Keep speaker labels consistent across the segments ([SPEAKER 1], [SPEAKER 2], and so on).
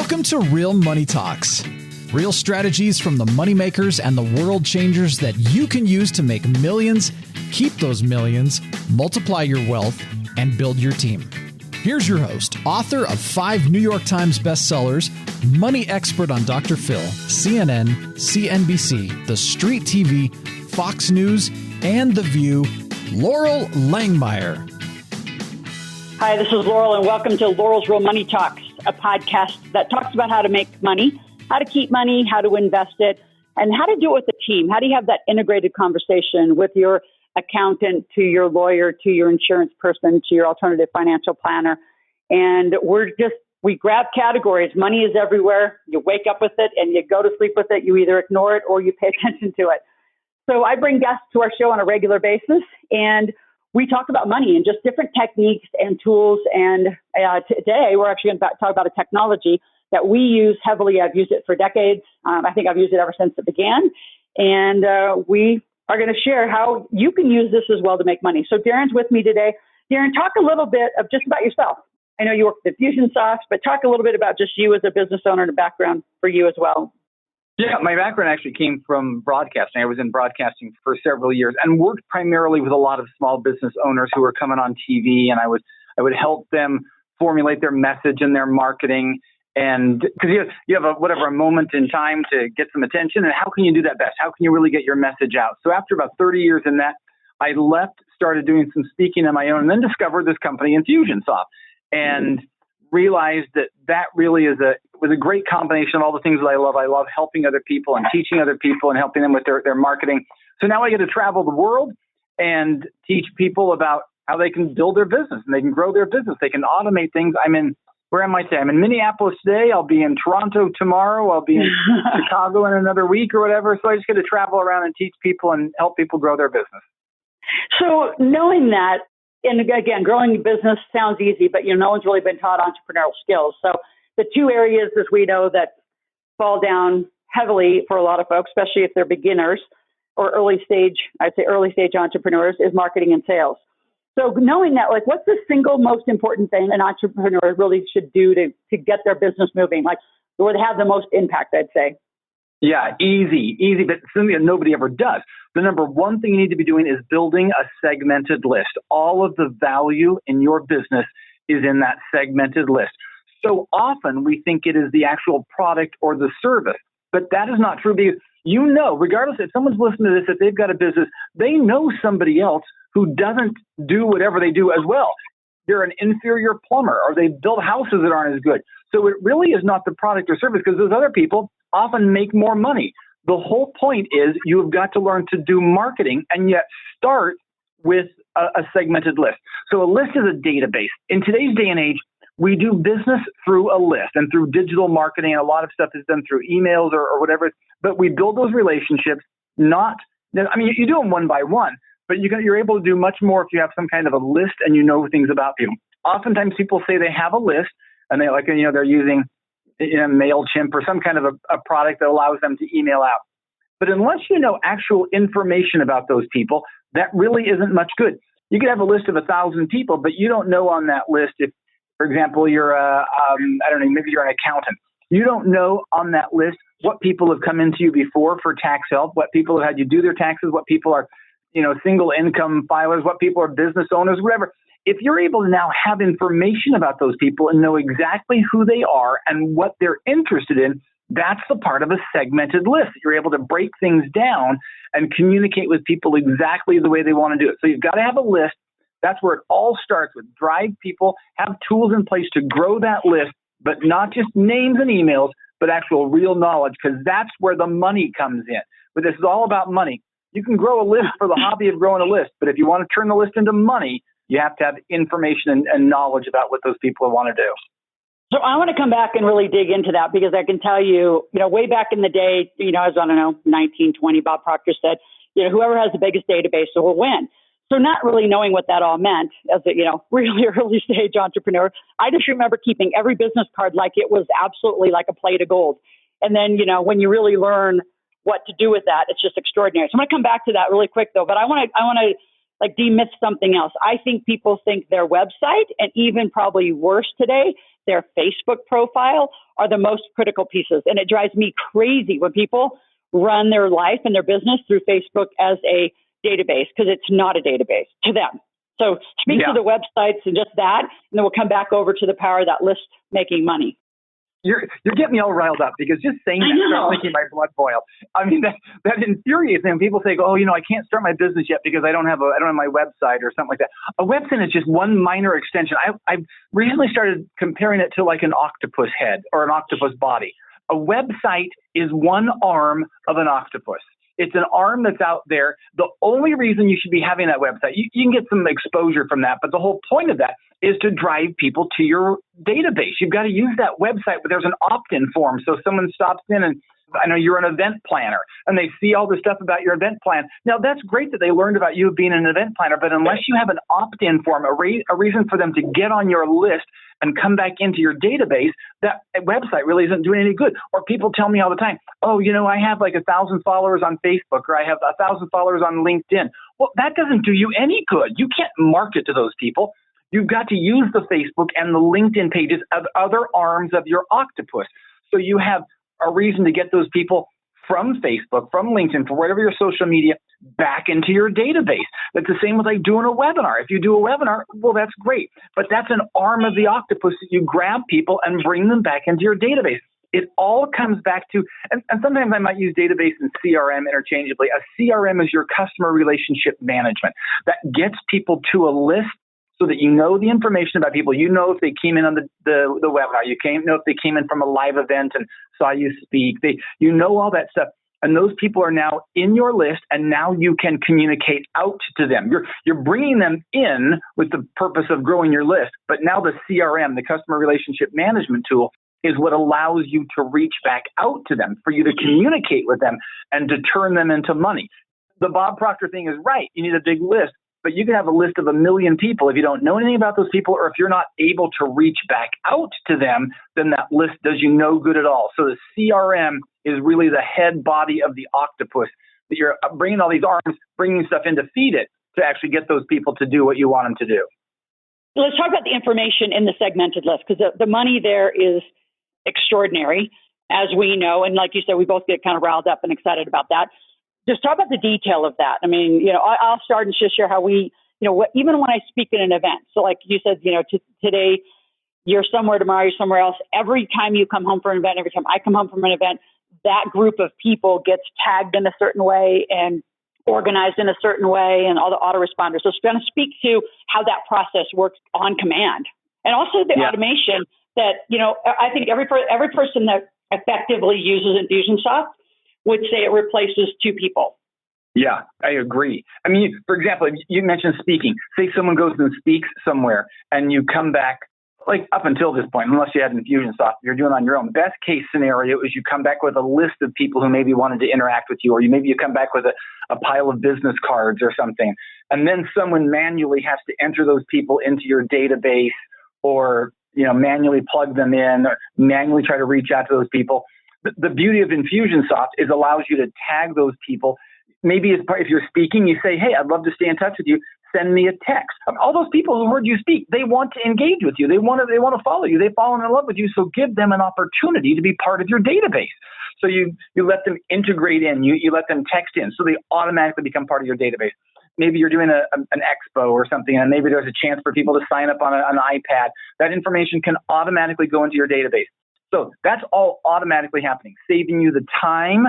[SPEAKER 1] Welcome to Real Money Talks. Real strategies from the moneymakers and the world changers that you can use to make millions, keep those millions, multiply your wealth, and build your team. Here's your host, author of 5 New York Times bestsellers, money expert on Dr. Phil, CNN, CNBC, The Street TV, Fox News, and The View, Laurel Langmeyer.
[SPEAKER 2] Hi, this is Laurel, and welcome to Laurel's Real Money Talks, a podcast that talks about how to make money, how to keep money, how to invest it, and how to do it with a team. How do you have that integrated conversation with your accountant, to your lawyer, to your insurance person, to your alternative financial planner? And we grab categories. Money is everywhere. You wake up with it and you go to sleep with it. You either ignore it or you pay attention to it. So I bring guests to our show on a regular basis, and we talk about money and just different techniques and tools. And today we're actually going to talk about a technology that we use heavily. I've used it for decades. I think I've used it ever since it began. And we are going to share how you can use this as well to make money. So Darin's with me today. Darin, talk a little bit of just about yourself. I know you work with Infusionsoft, but talk a little bit about just you as a business owner and a background for you as well.
[SPEAKER 3] Yeah, my background actually came from broadcasting. I was in broadcasting for several years and worked primarily with a lot of small business owners who were coming on TV, and I would help them formulate their message and their marketing. And because you have a moment in time to get some attention, and how can you do that best? How can you really get your message out? So after about 30 years in that, I left, started doing some speaking on my own, and then discovered this company, Infusionsoft, and realized that really was a great combination of all the things that I love. I love helping other people and teaching other people and helping them with their marketing. So now I get to travel the world and teach people about how they can build their business and they can grow their business. They can automate things. Where am I today? I'm in Minneapolis today. I'll be in Toronto tomorrow. I'll be in Chicago in another week or whatever. So I just get to travel around and teach people and help people grow their business.
[SPEAKER 2] So knowing that, and again, growing a business sounds easy, but no one's really been taught entrepreneurial skills. So the two areas, as we know, that fall down heavily for a lot of folks, especially if they're beginners or early stage entrepreneurs, is marketing and sales. So knowing that, what's the single most important thing an entrepreneur really should do to get their business moving, where they have the most impact, I'd say?
[SPEAKER 3] Yeah, easy, but something that nobody ever does. The number one thing you need to be doing is building a segmented list. All of the value in your business is in that segmented list. So often we think it is the actual product or the service, but that is not true because regardless if someone's listening to this, if they've got a business, they know somebody else who doesn't do whatever they do as well. They're an inferior plumber or they build houses that aren't as good. So it really is not the product or service because those other people often make more money. The whole point is you've got to learn to do marketing and yet start with a segmented list. So a list is a database. In today's day and age, we do business through a list and through digital marketing. And a lot of stuff is done through emails or whatever. But we build those relationships you do them one by one, but you're able to do much more if you have some kind of a list and you know things about people. Oftentimes people say they have a list and they're using MailChimp or some kind of a product that allows them to email out. But unless you know actual information about those people, that really isn't much good. You could have a list of 1,000 people, but you don't know on that list if, for example, you're maybe you're an accountant. You don't know on that list what people have come into you before for tax help, what people have had you do their taxes, what people are, single income filers, what people are business owners, whatever. If you're able to now have information about those people and know exactly who they are and what they're interested in, that's the part of a segmented list. You're able to break things down and communicate with people exactly the way they want to do it. So you've got to have a list. That's where it all starts with. Drive people, have tools in place to grow that list, but not just names and emails, but actual real knowledge, because that's where the money comes in. But this is all about money. You can grow a list for the hobby of growing a list, but if you want to turn the list into money, you have to have information and knowledge about what those people want to do.
[SPEAKER 2] So I want to come back and really dig into that because I can tell you, way back in the day, I was, 1920, Bob Proctor said, whoever has the biggest database will win. So not really knowing what that all meant as a, really early stage entrepreneur, I just remember keeping every business card like it was absolutely like a plate of gold. And then, when you really learn what to do with that, it's just extraordinary. So I'm going to come back to that really quick though, but I want to like demyth something else. I think people think their website, and even probably worse today, their Facebook profile are the most critical pieces. And it drives me crazy when people run their life and their business through Facebook as a database, because it's not a database to them. So speak to the websites and just that, and then we'll come back over to the power of that list making money.
[SPEAKER 3] You're getting me all riled up, because just saying that starts making my blood boil. I mean, that infuriates me when people say, "Oh, I can't start my business yet because I don't have my website," or something like that. A website is just one minor extension. I've recently started comparing it to like an octopus head or an octopus body. A website is one arm of an octopus. It's an arm that's out there. The only reason you should be having that website, you can get some exposure from that, but the whole point of that is to drive people to your database. You've got to use that website, but there's an opt-in form. So someone stops in, and I know you're an event planner, and they see all the stuff about your event plan. Now, that's great that they learned about you being an event planner, but unless you have an opt-in form, a reason for them to get on your list and come back into your database, that website really isn't doing any good. Or people tell me all the time, "Oh, I have like 1,000 followers on Facebook, or I have 1,000 followers on LinkedIn." Well, that doesn't do you any good. You can't market to those people. You've got to use the Facebook and the LinkedIn pages of other arms of your octopus. So you have a reason to get those people from Facebook, from LinkedIn, from whatever your social media, back into your database. That's the same with like doing a webinar. If you do a webinar, well, that's great. But that's an arm of the octopus that you grab people and bring them back into your database. It all comes back to, and sometimes I might use database and CRM interchangeably. A CRM is your customer relationship management that gets people to a list so that you know the information about people. You know if they came in on the webinar. You know if they came in from a live event and saw you speak. You know all that stuff. And those people are now in your list, and now you can communicate out to them. You're bringing them in with the purpose of growing your list, but now the CRM, the customer relationship management tool, is what allows you to reach back out to them, for you to communicate with them and to turn them into money. The Bob Proctor thing is right. You need a big list, but you can have a list of 1 million people. If you don't know anything about those people, or if you're not able to reach back out to them, then that list does you no good at all. So the CRM is really the head body of the octopus that you're bringing all these arms, bringing stuff in to feed it, to actually get those people to do what you want them to do.
[SPEAKER 2] Let's talk about the information in the segmented list, because the money there is extraordinary, as we know. And like you said, we both get kind of riled up and excited about that. Just talk about the detail of that. I mean, I'll start and just share how we, even when I speak at an event. So like you said, today you're somewhere, tomorrow you're somewhere else. Every time you come home from an event, every time I come home from an event, that group of people gets tagged in a certain way and organized in a certain way, and all the autoresponders. So it's going to speak to how that process works on command, and also the automation that, I think every person that effectively uses Infusionsoft would say it replaces 2 people.
[SPEAKER 3] Yeah, I agree. I mean, for example, you mentioned speaking. Say someone goes and speaks somewhere, and you come back, like up until this point, unless you had Infusionsoft, you're doing on your own. Best case scenario is you come back with a list of people who maybe wanted to interact with you, or maybe you come back with a pile of business cards or something. And then someone manually has to enter those people into your database, or manually plug them in, or manually try to reach out to those people. The beauty of Infusionsoft is allows you to tag those people. Maybe if you're speaking, you say, "Hey, I'd love to stay in touch with you. Send me a text." All those people who heard you speak, they want to engage with you. They want to follow you. They've fallen in love with you. So give them an opportunity to be part of your database. So you let them integrate in. You let them text in, so they automatically become part of your database. Maybe you're doing an expo or something, and maybe there's a chance for people to sign up on an iPad. That information can automatically go into your database. So that's all automatically happening, saving you the time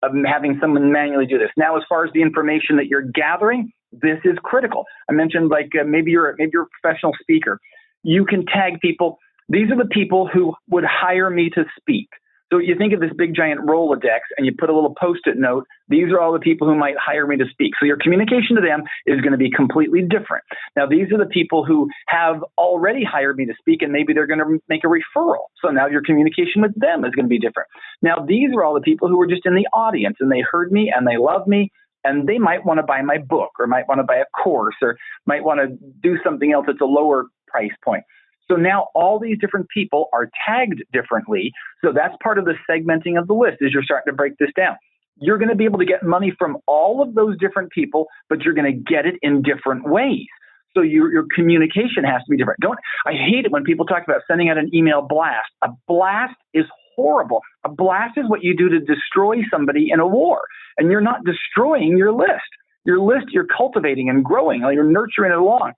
[SPEAKER 3] of having someone manually do this. Now, as far as the information that you're gathering, this is critical. I mentioned maybe you're a professional speaker. You can tag people. These are the people who would hire me to speak. So you think of this big giant Rolodex, and you put a little Post-it note. These are all the people who might hire me to speak. So your communication to them is going to be completely different. Now, these are the people who have already hired me to speak, and maybe they're going to make a referral. So now your communication with them is going to be different. Now, these are all the people who were just in the audience, and they heard me and they love me, and they might want to buy my book, or might want to buy a course, or might want to do something else at a lower price point. So now all these different people are tagged differently. So that's part of the segmenting of the list, is you're starting to break this down. you're going to be able to get money from all of those different people, but you're going to get it in different ways. So your communication has to be different. I hate it when people talk about sending out an email blast. A blast is horrible. A blast is what you do to destroy somebody in a war. And you're not destroying your list. Your list, you're cultivating and growing, you're nurturing it along.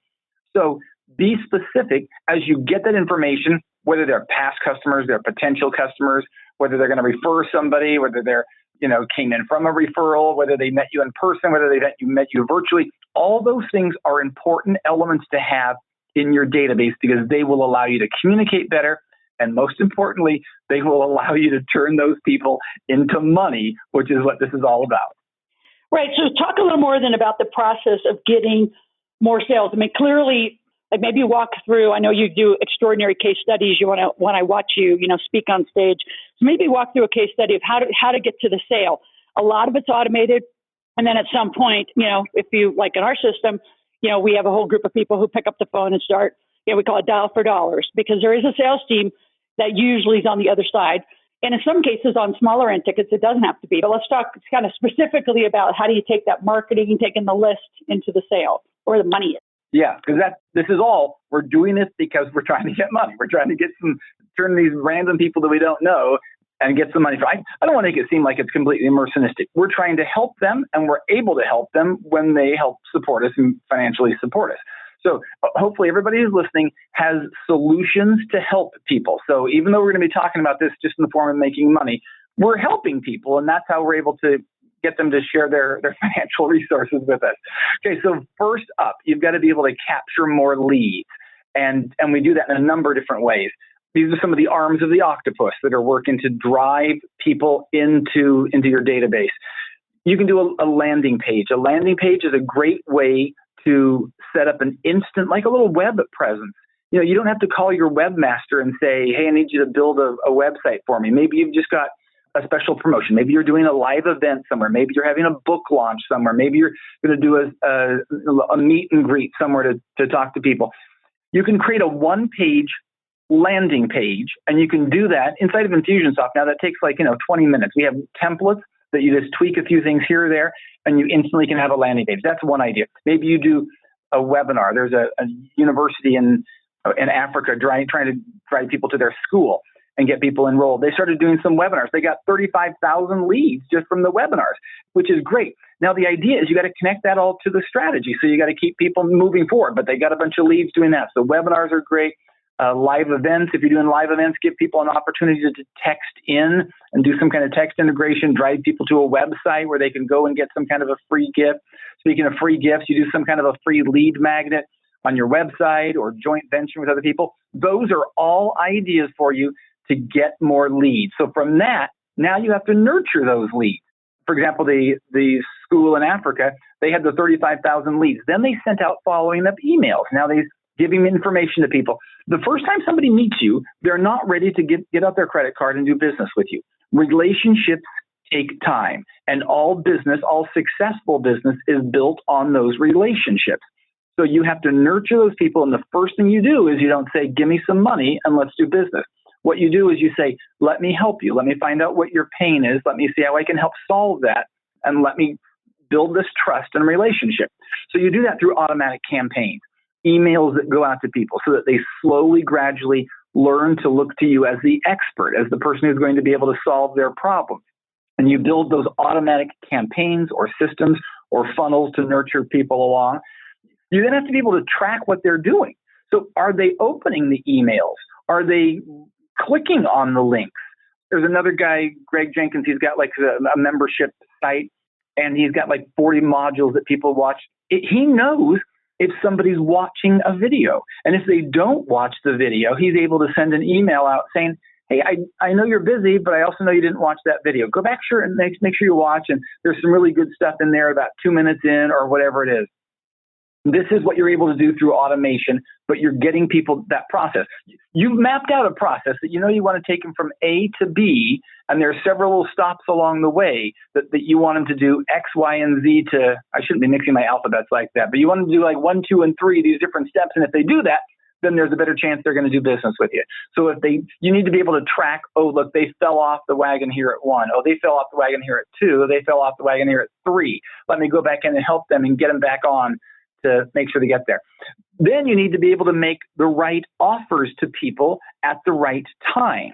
[SPEAKER 3] So be specific as you get that information, whether they're past customers, they're potential customers, whether they're going to refer somebody, whether they're, came in from a referral, whether they met you in person, whether they met you virtually. All those things are important elements to have in your database because they will allow you to communicate better. And most importantly, they will allow you to turn those people into money, which is what this is all about.
[SPEAKER 2] Right. So talk a little more then about the process of getting more sales. I mean, clearly, like maybe walk through, I know you do extraordinary case studies. When I watch you, speak on stage. So maybe walk through a case study of how to get to the sale. A lot of it's automated. And then at some point, if you, like in our system, we have a whole group of people who pick up the phone and start, we call it dial for dollars, because there is a sales team that usually is on the other side. And in some cases on smaller end tickets, it doesn't have to be. But let's talk kind of specifically about how do you take that marketing, taking the list into the sale or the money.
[SPEAKER 3] Yeah, because this is all, we're doing this because we're trying to get money. We're trying to turn these random people that we don't know and get some money. I don't want to make it seem like it's completely mercenistic. We're trying to help them, and we're able to help them when they help support us and financially support us. So hopefully everybody who's listening has solutions to help people. So even though we're going to be talking about this just in the form of making money, we're helping people, and that's how we're able to get them to share their financial resources with us. Okay, so first up, you've got to be able to capture more leads. And we do that in a number of different ways. These are some of the arms of the octopus that are working to drive people into your database. You can do a landing page. A landing page is a great way to set up an instant, like a little web presence. You don't have to call your webmaster and say, hey, I need you to build a website for me. Maybe you've just got a special promotion. Maybe you're doing a live event somewhere. Maybe you're having a book launch somewhere. Maybe you're going to do a meet and greet somewhere to talk to people. You can create a one-page landing page, and you can do that inside of Infusionsoft. Now, that takes 20 minutes. We have templates that you just tweak a few things here or there, and you instantly can have a landing page. That's one idea. Maybe you do a webinar. There's a university in Africa trying to drive people to their school and get people enrolled. They started doing some webinars. They got 35,000 leads just from the webinars, which is great. Now, the idea is you got to connect that all to the strategy. So you got to keep people moving forward, but they got a bunch of leads doing that. So webinars are great. Live events, if you're doing live events, give people an opportunity to text in and do some kind of text integration, drive people to a website where they can go and get some kind of a free gift. Speaking of free gifts, you do some kind of a free lead magnet on your website or joint venture with other people. Those are all ideas for you to get more leads. So from that, now you have to nurture those leads. For example, the school in Africa, they had the 35,000 leads. Then they sent out following up emails. Now they're giving information to people. The first time somebody meets you, they're not ready to get out their credit card and do business with you. Relationships take time, and all successful business is built on those relationships. So you have to nurture those people, and the first thing you do is you don't say, give me some money and let's do business. What you do is you say, let me help you. Let me find out what your pain is. Let me see how I can help solve that, and let me build this trust and relationship. So you do that through automatic campaigns, emails that go out to people so that they slowly, gradually learn to look to you as the expert, as the person who's going to be able to solve their problems. And you build those automatic campaigns or systems or funnels to nurture people along. You then have to be able to track what they're doing. So are they opening the emails? Are they clicking on the links? There's another guy, Greg Jenkins, he's got a membership site, and he's got 40 modules that people watch. He knows if somebody's watching a video. And if they don't watch the video, he's able to send an email out saying, hey, I know you're busy, but I also know you didn't watch that video. Go back and make sure you watch. And there's some really good stuff in there about 2 minutes in or whatever it is. This is what you're able to do through automation, but you're getting people that process. You've mapped out a process that you want to take them from A to B, and there are several little stops along the way that you want them to do X, Y, and Z to, I shouldn't be mixing my alphabets like that, but you want them to do 1, 2, and 3, these different steps. And if they do that, then there's a better chance they're going to do business with you. So you need to be able to track, oh, look, they fell off the wagon here at 1. Oh, they fell off the wagon here at 2. They fell off the wagon here at 3. Let me go back in and help them and get them back on to make sure they get there. Then you need to be able to make the right offers to people at the right time.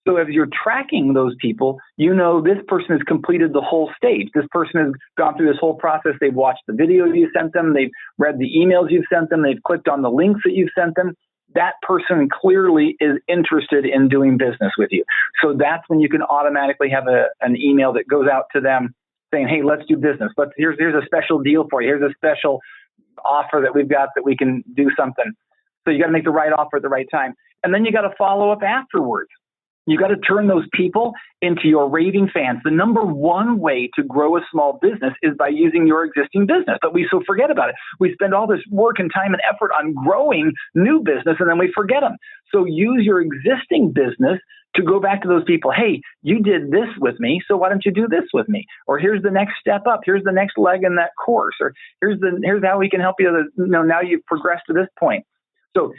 [SPEAKER 3] So as you're tracking those people, you know this person has completed the whole stage. This person has gone through this whole process. They've watched the videos you sent them. They've read the emails you've sent them. They've clicked on the links that you've sent them. That person clearly is interested in doing business with you. So that's when you can automatically have an email that goes out to them saying, hey, let's do business. But here's a special deal for you. Here's a special offer that we've got that we can do something. So you got to make the right offer at the right time. And then you got to follow up afterwards. You got to turn those people into your raving fans. The number one way to grow a small business is by using your existing business, but we so forget about it. We spend all this work and time and effort on growing new business, and then we forget them. So use your existing business to go back to those people. Hey, you did this with me, so why don't you do this with me? Or here's the next step up. Here's the next leg in that course. Or here's how we can help you. Now you've progressed to this point. So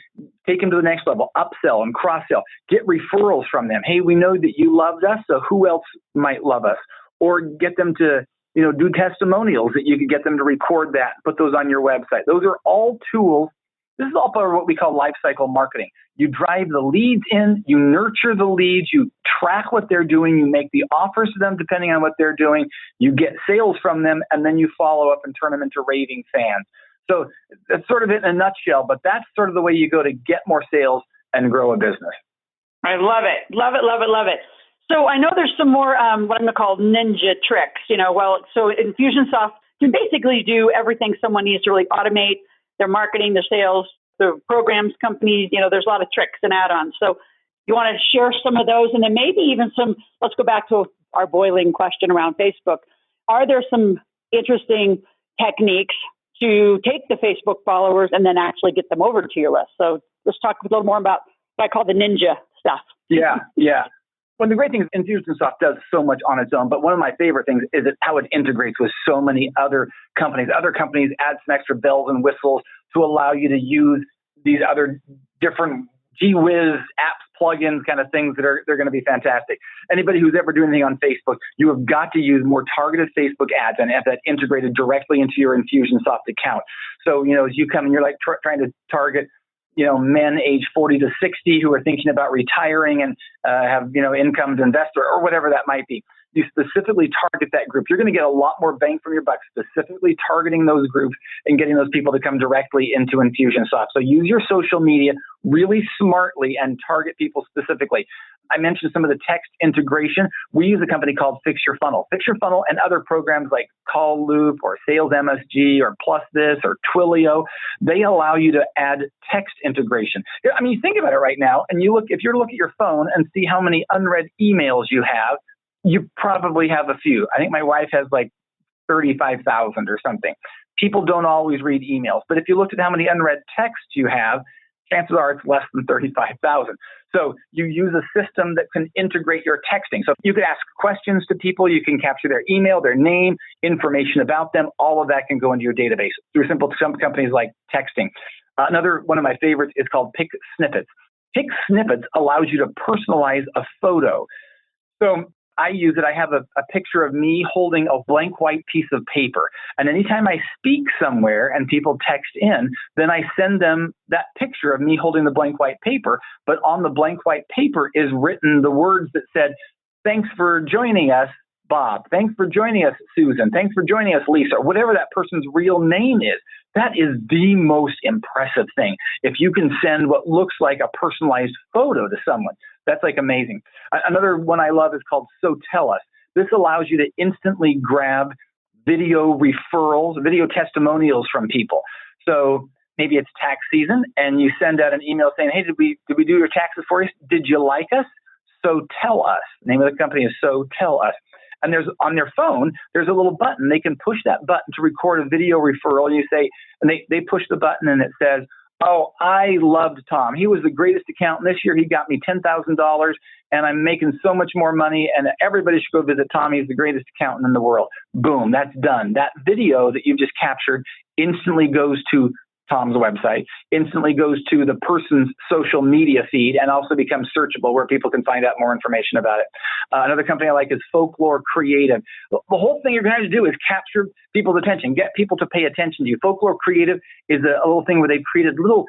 [SPEAKER 3] take them to the next level, upsell and cross-sell, get referrals from them. Hey, we know that you loved us, so who else might love us? Or get them to, do testimonials that you could get them to record that, put those on your website. Those are all tools. This is all part of what we call lifecycle marketing. You drive the leads in, you nurture the leads, you track what they're doing, you make the offers to them depending on what they're doing, you get sales from them, and then you follow up and turn them into raving fans. So that's sort of it in a nutshell, but that's sort of the way you go to get more sales and grow a business.
[SPEAKER 2] I love it. Love it, love it, love it. So I know there's some more what I'm going to call ninja tricks. So Infusionsoft can basically do everything someone needs to really automate their marketing, their sales, their programs, companies. There's a lot of tricks and add-ons. So you want to share some of those, and then maybe even let's go back to our boiling question around Facebook. Are there some interesting techniques to take the Facebook followers and then actually get them over to your list? So let's talk a little more about what I call the ninja stuff.
[SPEAKER 3] Yeah. Well, the great thing is Infusionsoft does so much on its own, but one of my favorite things is how it integrates with so many other companies. Other companies add some extra bells and whistles to allow you to use these other different gee whiz apps, plugins, kind of things they're going to be fantastic. Anybody who's ever doing anything on Facebook, you have got to use more targeted Facebook ads and have that integrated directly into your Infusionsoft account. So, as you come and you're like trying to target, men age 40 to 60 who are thinking about retiring and have, income to invest or whatever that might be. You specifically target that group. You're going to get a lot more bang from your buck specifically targeting those groups and getting those people to come directly into Infusionsoft. So use your social media really smartly and target people specifically. I mentioned some of the text integration. We use a company called FixYourFunnel. FixYourFunnel and other programs like Call Loop or Salesmsg or PlusThis or Twilio, they allow you to add text integration. I mean, you think about it right now, and if you look at your phone and see how many unread emails you have, you probably have a few. I think my wife has like 35,000 or something. People don't always read emails, but if you looked at how many unread texts you have, chances are it's less than 35,000. So you use a system that can integrate your texting. So you can ask questions to people, you can capture their email, their name, information about them. All of that can go into your database through some companies like texting. Another one of my favorites is called PicSnippets. PicSnippets allows you to personalize a photo. So I use it. I have a picture of me holding a blank white piece of paper. And anytime I speak somewhere and people text in, then I send them that picture of me holding the blank white paper. But on the blank white paper is written the words that said, "Thanks for joining us, Bob. Thanks for joining us, Susan. Thanks for joining us, Lisa," or whatever that person's real name is. That is the most impressive thing. If you can send what looks like a personalized photo to someone, that's like amazing. Another one I love is called SoTellUs. This allows you to instantly grab video referrals, video testimonials from people. So maybe it's tax season and you send out an email saying, "Hey, did we do your taxes for you? Did you like us? So tell us." The name of the company is SoTellUs. And on their phone, there's a little button. They can push that button to record a video referral. And you say, and they push the button and it says, "Oh, I loved Tom. He was the greatest accountant this year. He got me $10,000 and I'm making so much more money. And everybody should go visit Tom. He's the greatest accountant in the world." Boom, that's done. That video that you've just captured instantly goes to Tom's website, instantly goes to the person's social media feed and also becomes searchable where people can find out more information about it. Another company I like is Folklore Creative. The whole thing you're going to have to do is capture people's attention, get people to pay attention to you. Folklore Creative is a little thing where they've created little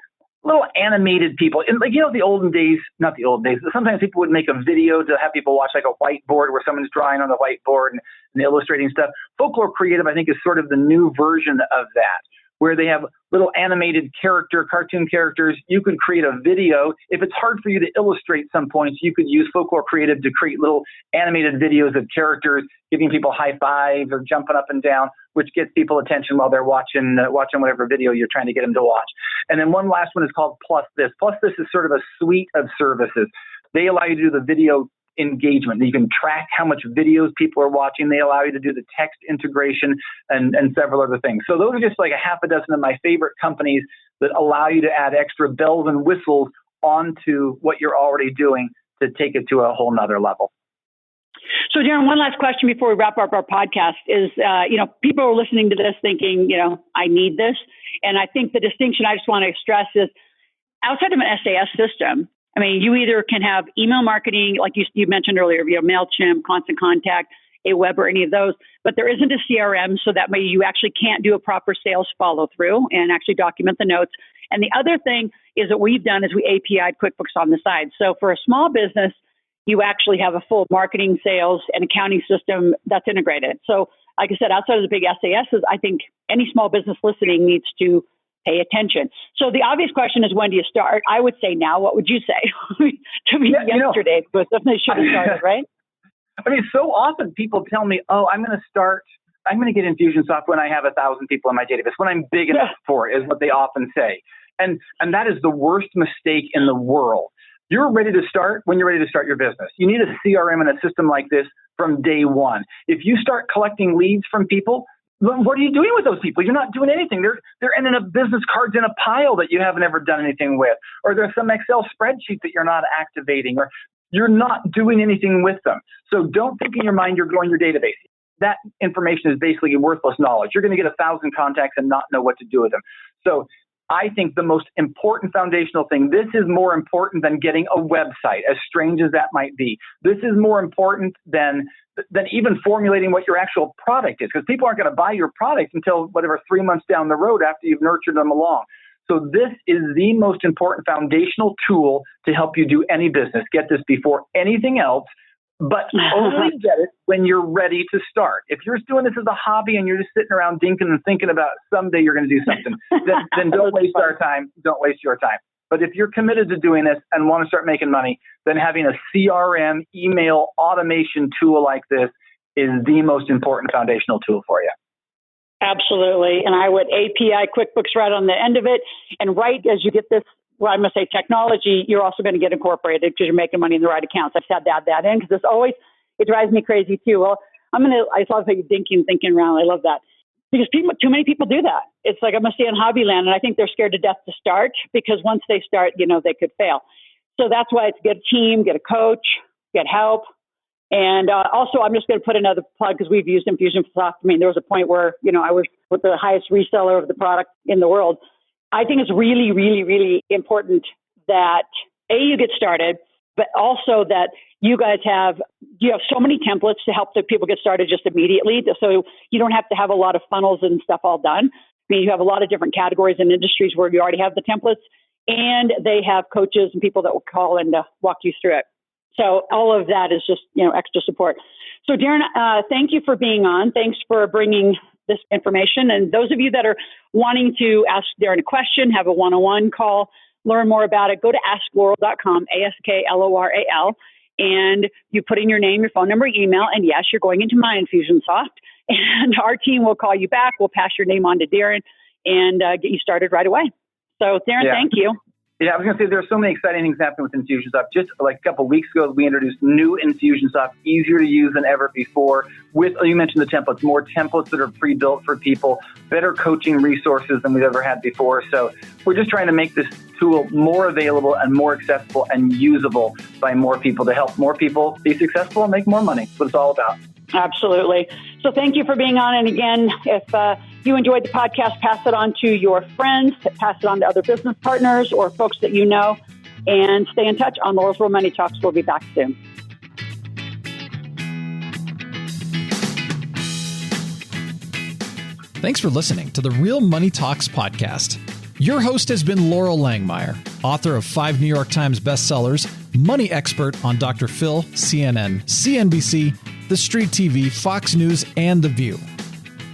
[SPEAKER 3] animated people. And like, the olden days, not the old days, but sometimes people would make a video to have people watch like a whiteboard where someone's drawing on the whiteboard and illustrating stuff. Folklore Creative, I think, is sort of the new version of that, where they have little animated cartoon characters. You could create a video. If it's hard for you to illustrate some points, you could use Folklore Creative to create little animated videos of characters giving people high fives or jumping up and down, which gets people attention while they're watching whatever video you're trying to get them to watch. And then one last one is called PlusThis. PlusThis is sort of a suite of services. They allow you to do the video engagement. You can track how much videos people are watching. They allow you to do the text integration and several other things. So those are just like a half a dozen of my favorite companies that allow you to add extra bells and whistles onto what you're already doing to take it to a whole nother level.
[SPEAKER 2] So, Darin, one last question before we wrap up our podcast is, people are listening to this thinking, I need this. And I think the distinction I just want to stress is outside of an SAS system, I mean, you either can have email marketing, like you mentioned earlier, MailChimp, Constant Contact, Aweber, any of those, but there isn't a CRM, so that way you actually can't do a proper sales follow through and actually document the notes. And the other thing is that we've done is we API'd QuickBooks on the side. So for a small business, you actually have a full marketing, sales, and accounting system that's integrated. So like I said, outside of the big SASs, I think any small business listening needs to pay attention. So the obvious question is, when do you start? I would say now. What would you say? To me, yesterday, but definitely should have started, right?
[SPEAKER 3] I mean, so often people tell me, I'm going to get Infusionsoft when I have 1,000 people in my database, when I'm big enough for it, is what they often say. And that is the worst mistake in the world. You're ready to start when you're ready to start your business. You need a CRM and a system like this from day one. If you start collecting leads from people, what are you doing with those people? You're not doing anything. They're ending up business cards in a pile that you haven't ever done anything with, or there's some Excel spreadsheet that you're not activating, or you're not doing anything with them. So don't think in your mind you're growing your database. That information is basically worthless knowledge. You're going to get 1,000 contacts and not know what to do with them. So I think the most important foundational thing, this is more important than getting a website, as strange as that might be. This is more important than even formulating what your actual product is, because people aren't going to buy your product until 3 months down the road after you've nurtured them along. So this is the most important foundational tool to help you do any business. Get this before anything else, but only get it when you're ready to start. If you're doing this as a hobby and you're just sitting around dinking and thinking about someday you're going to do something, then don't waste our time. Don't waste your time. But if you're committed to doing this and want to start making money, then having a CRM email automation tool like this is the most important foundational tool for you.
[SPEAKER 2] Absolutely. And I would API QuickBooks right on the end of it. And right as you get this, I must say technology, you're also going to get incorporated because you're making money in the right accounts. I've had to add that in because it drives me crazy too. Well, I love how you're thinking around. I love that. Because too many people do that. It's like, I'm going to stay in Hobbyland, and I think they're scared to death to start because once they start, they could fail. So that's why it's get a team, get a coach, get help. And also, I'm just going to put another plug because we've used Infusionsoft. I mean, there was a point where, I was with the highest reseller of the product in the world. I think it's really, really, really important that, you get started, but also that you guys have so many templates to help the people get started just immediately. So you don't have to have a lot of funnels and stuff all done. I mean, you have a lot of different categories and industries where you already have the templates, and they have coaches and people that will call and walk you through it. So all of that is just, extra support. So Darin, thank you for being on. Thanks for bringing this information. And those of you that are wanting to ask Darin a question, have a one-on-one call, learn more about it, go to askloral.com, ASKLORAL, and you put in your name, your phone number, email, and yes, you're going into my Infusionsoft, and our team will call you back. We'll pass your name on to Darin and get you started right away. So Darin, Thank you.
[SPEAKER 3] Yeah, I was going to say there are so many exciting things happening with Infusionsoft. Just like a couple of weeks ago, we introduced new Infusionsoft, easier to use than ever before. You mentioned the templates, more templates that are pre-built for people, better coaching resources than we've ever had before. So we're just trying to make this tool more available and more accessible and usable by more people to help more people be successful and make more money. That's what it's all about.
[SPEAKER 2] Absolutely. So thank you for being on. And again, if you enjoyed the podcast, pass it on to your friends, pass it on to other business partners or folks that you know, and stay in touch on Laurel's Real Money Talks. We'll be back soon.
[SPEAKER 1] Thanks for listening to the Real Money Talks podcast. Your host has been Laurel Langmeyer, author of 5 New York Times bestsellers, money expert on Dr. Phil, CNN, CNBC, The Street TV, Fox News, and The View.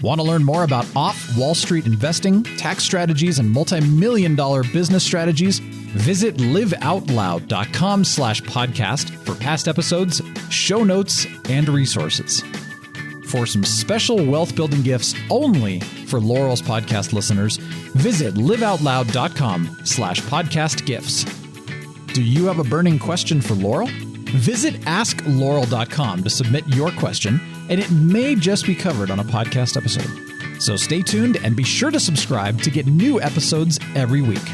[SPEAKER 1] Want to learn more about off-Wall Street investing, tax strategies, and multi-million-dollar business strategies? Visit liveoutloud.com/podcast for past episodes, show notes, and resources. For some special wealth-building gifts only for Laurel's podcast listeners, visit liveoutloud.com/podcast gifts. Do you have a burning question for Laurel? Visit asklaurel.com to submit your question, and it may just be covered on a podcast episode. So stay tuned and be sure to subscribe to get new episodes every week.